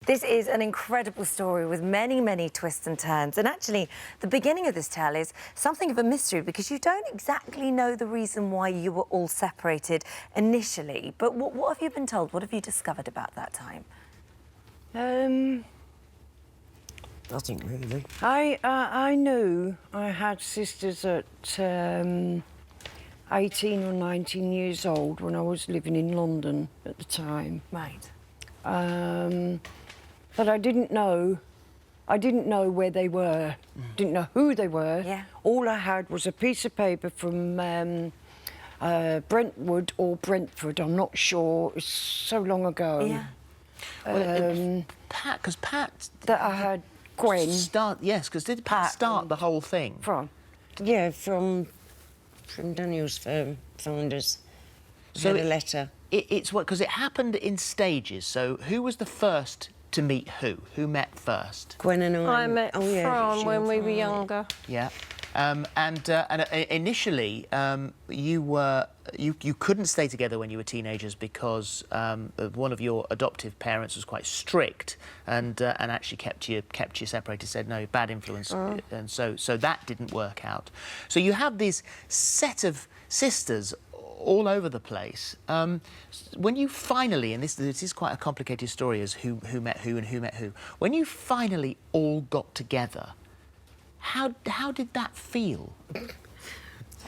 This is an incredible story with many, many twists and turns. And actually, the beginning of this tale is something of a mystery because you don't exactly know the reason why you were all separated initially. But what have you been told? What have you discovered about that time? Nothing really. I knew I had sisters at 18 or 19 years old when I was living in London at the time. Right. But I didn't know where they were. Didn't know who they were. Yeah. All I had was a piece of paper from Brentwood or Brentford. I'm not sure. It's so long ago. Yeah. Pat, because Pat... That I had Gwen. Yes, because did Pat start the whole thing? From? Yeah, from Daniel's firm, Finders. So Had a letter. It's what, because it happened in stages. So who was the first to meet who? Who met first? Gwen and I. I met Fran when we were younger. Yeah. And initially, you couldn't stay together when you were teenagers because one of your adoptive parents was quite strict and actually kept you separated. Said no, bad influence, and so that didn't work out. So you have this set of sisters all over the place. When you finally, and this is quite a complicated story as who met who and who met who. When you finally all got together, how did that feel?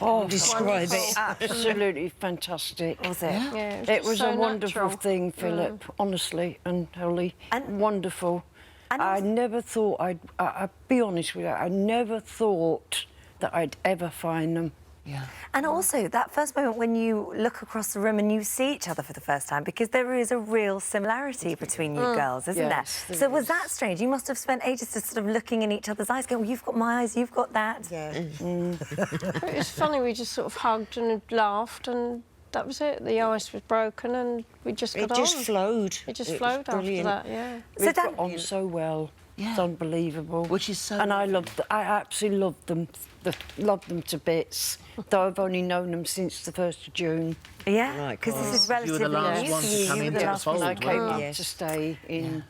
Oh, Describe it. Absolutely fantastic. Was it? Yeah. Yeah, It was so a wonderful natural. thing, Philip, honestly, and Holly. And- wonderful. and I also- never thought I'd be honest with you, I never thought that I'd ever find them. Yeah. And also, that first moment when you look across the room and you see each other for the first time, because there is a real similarity between you girls, isn't Yes, there? there So was is. that strange? You must have spent ages just sort of looking in each other's eyes, going, well, you've got my eyes, you've got that. Yeah. It was funny, we just sort of hugged and laughed and that was it. The ice was broken and we just got It just on. flowed. It just was flowed after brilliant. that, yeah. So We Dan- got on so well. Yeah. It's unbelievable. Which is so And I lovely. absolutely loved them. Loved them to bits. Though I've only known them since the 1st of June. Yeah, Right, because this is You were the relatively last new one for to you. come You were into the the last fold, one I to came come. up Yes. to stay in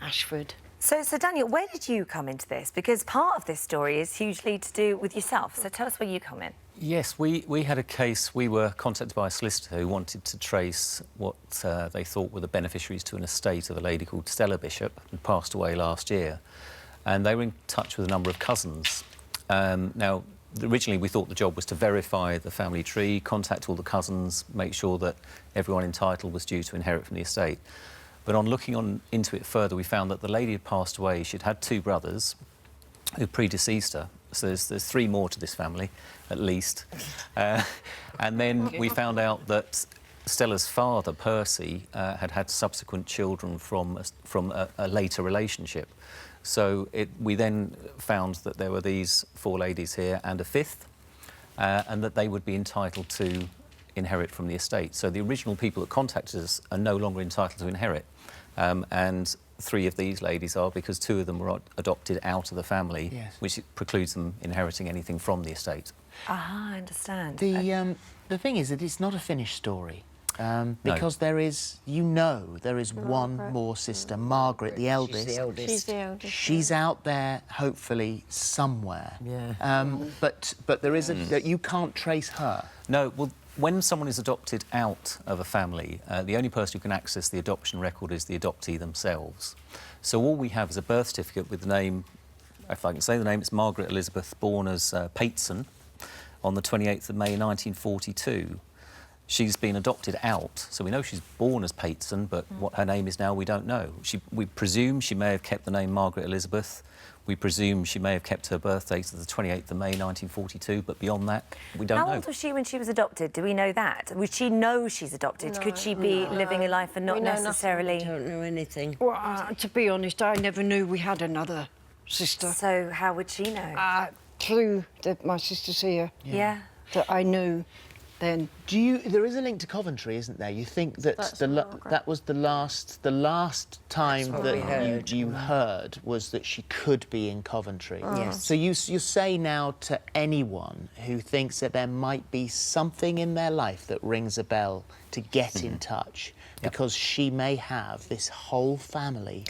Ashford. So Daniel, where did you come into this? Because part of this story is hugely to do with yourself. So tell us where you come in. Yes, we had a case. We were contacted by a solicitor who wanted to trace what they thought were the beneficiaries to an estate of a lady called Stella Bishop, who passed away last year. And they were in touch with a number of cousins. Now, originally we thought the job was to verify the family tree, contact all the cousins, make sure that everyone entitled was due to inherit from the estate. But on looking into it further, we found that the lady had passed away. She'd had 2 brothers who predeceased her. So there's 3 more to this family, at least. And then we found out that Stella's father, Percy, had had subsequent children from a later relationship. So we then found that there were these 4 ladies here and a 5th, and that they would be entitled to inherit from the estate. So the original people that contacted us are no longer entitled to inherit. And 3 of these ladies are, because 2 of them were adopted out of the family, Yes. which precludes them inheriting anything from the estate. Ah, I understand. The thing is that it's not a finished story. Because there is one more sister, Margaret, the eldest. She's the eldest. She's the eldest. She's out there, hopefully, somewhere. Yeah. But there is that you can't trace her. No, well, when someone is adopted out of a family, the only person who can access the adoption record is the adoptee themselves. So all we have is a birth certificate with the name, if I can say the name, it's Margaret Elizabeth, born as Pateson on the 28th of May 1942. She's been adopted out, so we know she's born as Pateson, but what her name is now, we don't know. We presume she may have kept the name Margaret Elizabeth. We presume she may have kept her birth date of the 28th of May 1942, but beyond that, we don't know. How old was she when she was adopted? Do we know that? Would she know she's adopted? No, Could she be living a life and not We know nothing. necessarily... Don't know anything. Well, to be honest, I never knew we had another sister. So how would she know? Through my sisters here, Yeah. that I knew then. There is a link to Coventry, isn't there? You think that That's Margaret. that was the last time what we that heard. you heard was that she could be in Coventry. Yes. So you say now to anyone who thinks that there might be something in their life that rings a bell to get in touch, because she may have this whole family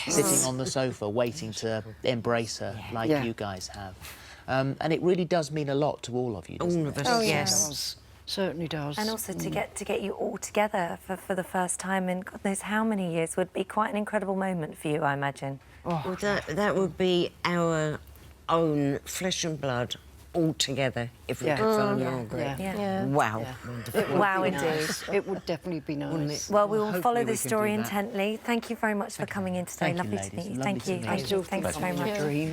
sitting on the sofa waiting to embrace her like Yeah. you guys have. And it really does mean a lot to all of you, doesn't All of it? us. Oh, Yes. Does. Certainly does. And also to get you all together for the first time in God knows how many years would be quite an incredible moment for you, I imagine. Well, that would be our own flesh and blood all together if we Yeah. could find Yeah. Margaret. Yeah. Yeah. Wow. It would Wow, be indeed. nice. It would definitely be nice. Well, we will Hopefully follow we this can story do that. intently. Thank you very much for coming in today. Thank you, Lovely to ladies. meet you. Lovely Thank to you. meet I you. still Thanks think very I'm much. a dream.